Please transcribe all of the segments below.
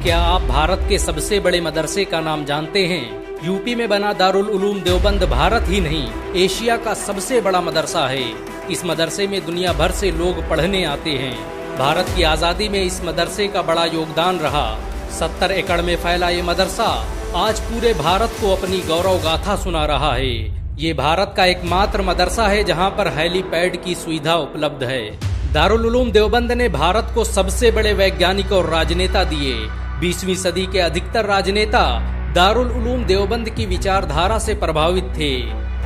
क्या आप भारत के सबसे बड़े मदरसे का नाम जानते हैं? यूपी में बना दारुल उलूम देवबंद भारत ही नहीं, एशिया का सबसे बड़ा मदरसा है। इस मदरसे में दुनिया भर से लोग पढ़ने आते हैं। भारत की आज़ादी में इस मदरसे का बड़ा योगदान रहा। 70 एकड़ में फैला ये मदरसा आज पूरे भारत को अपनी गौरव गाथा सुना रहा है। ये भारत का एकमात्र मदरसा है जहां पर हेलीपैड की सुविधा उपलब्ध है। दारुल उलूम देवबंद ने भारत को सबसे बड़े वैज्ञानिक और राजनेता दिए। 20वीं सदी के अधिकतर राजनेता दारुल उलूम देवबंद की विचारधारा से प्रभावित थे।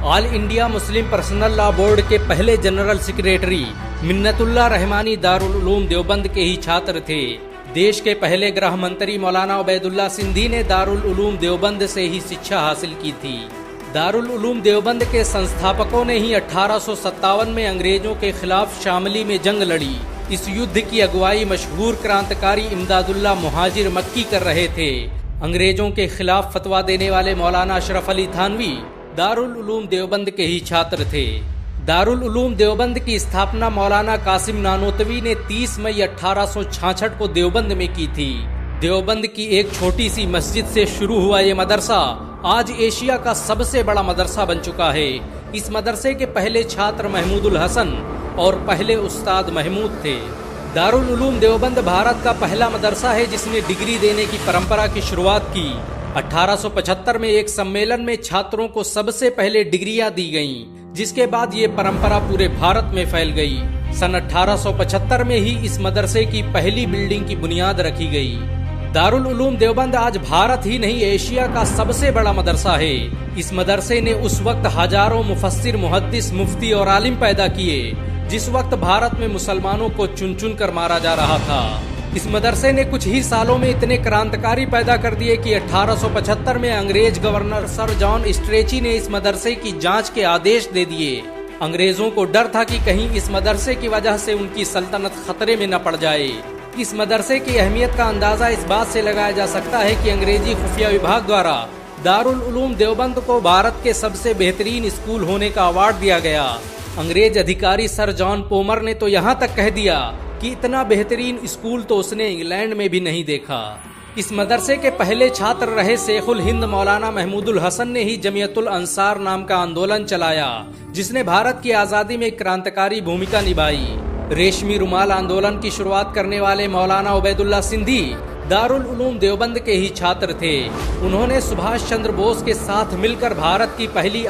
All India Muslim personal law board के पहले जनरल सेक्रेटरी मिन्नतुल्लाह रहमानी दारुल उलूम देवबंद के ही छात्र थे। देश के पहले गृह मंत्री मौलाना उबैदुल्ला सिंधी ने दारुल उलूम देवबंद से ही शिक्षा हासिल की थी। दारुल उलूम देवबंद के संस्थापकों ने ही 1857 में अंग्रेजों के खिलाफ शामली में जंग लड़ी। इस युद्ध की अगुवाई मशहूर क्रांतिकारी इमदादुल्लाह मुहाजिर मक्की कर रहे थे। अंग्रेजों के खिलाफ फतवा देने वाले मौलाना अशरफ अली थानवी दारुल उलूम देवबंद के ही छात्र थे। दारुल उलूम देवबंद की स्थापना मौलाना कासिम नानोतवी ने 30 मई 1866 को देवबंद में की थी। देवबंद की एक छोटी सी मस्जिद से शुरू हुआ ये मदरसा आज एशिया का सबसे बड़ा मदरसा बन चुका है। इस मदरसे के पहले छात्र महमूदुल हसन और पहले उस्ताद महमूद थे। दारुल उलूम देवबंद भारत का पहला मदरसा है जिसने डिग्री देने की परंपरा की शुरुआत की। 1875 में एक सम्मेलन में छात्रों को सबसे पहले डिग्रियां दी गईं, जिसके बाद ये परंपरा पूरे भारत में फैल गई। सन 1875 में ही इस मदरसे की पहली बिल्डिंग की बुनियाद रखी गई। दारुल उलूम देवबंद आज भारत ही नहीं एशिया का सबसे बड़ा मदरसा है। इस मदरसे ने उस वक्त हजारों मुफस्सिर, मुहद्दिस, मुफ्ती और आलिम पैदा किए जिस वक्त भारत में मुसलमानों को चुन चुन कर मारा जा रहा था। इस मदरसे ने कुछ ही सालों में इतने क्रांतिकारी पैदा कर दिए कि 1875 में अंग्रेज गवर्नर सर जॉन स्ट्रेची ने इस मदरसे की जांच के आदेश दे दिए। अंग्रेजों को डर था कि कहीं इस मदरसे की वजह से उनकी सल्तनत खतरे में न पड़ जाए। इस मदरसे की अहमियत का अंदाजा इस बात से लगाया जा सकता है कि अंग्रेजी खुफिया विभाग द्वारा दारुल उलूम देवबंद को भारत के सबसे बेहतरीन स्कूल होने का अवार्ड दिया गया। अंग्रेज अधिकारी सर जॉन पोमर ने तो यहाँ तक कह दिया कि इतना बेहतरीन स्कूल तो उसने इंग्लैंड में भी नहीं देखा। इस मदरसे के पहले छात्र रहे शेखुल हिंद मौलाना महमूदुल हसन ने ही जमियतुल अंसार नाम का आंदोलन चलाया, जिसने भारत की आज़ादी में क्रांतिकारी भूमिका निभाई। रेशमी रुमाल आंदोलन की शुरुआत करने वाले मौलाना उबैदुल्ला सिंधी दारुल उलूम देवबंद के ही छात्र थे। उन्होंने सुभाष चंद्र बोस के साथ मिलकर भारत की पहली